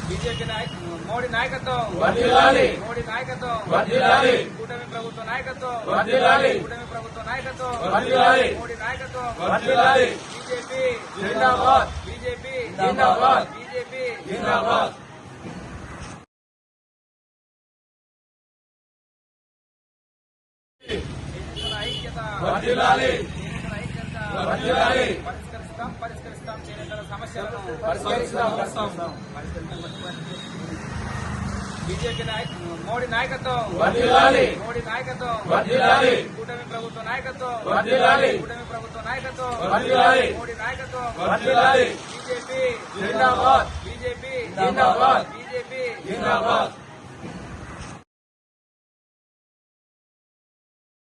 BJP Modi नायकत्వం Modi नायकत्వం కూటమి ప్రభుత్వ నాయకత్వం కూటమి ప్రభుత్వ నాయకత్వం మోడీ నాయకత్వం बीजेपी जिंदाबाद बीजेपी जिंदाबाद बीजेपी जिंदाबाद పరిష్కరిస్తాం చేనేతల సమస్యలను बीजेपी मोदी नायकत्వం मोदी नायकत्వం కూటమి ప్రభుత్వ నాయకత్వం కూటమి ప్రభుత్వ నాయకత్వం మోడీ నాయకత్వం बीजेपी जिंदाबाद बीजेपी जिंदाबाद बीजेपी जिंदाबाद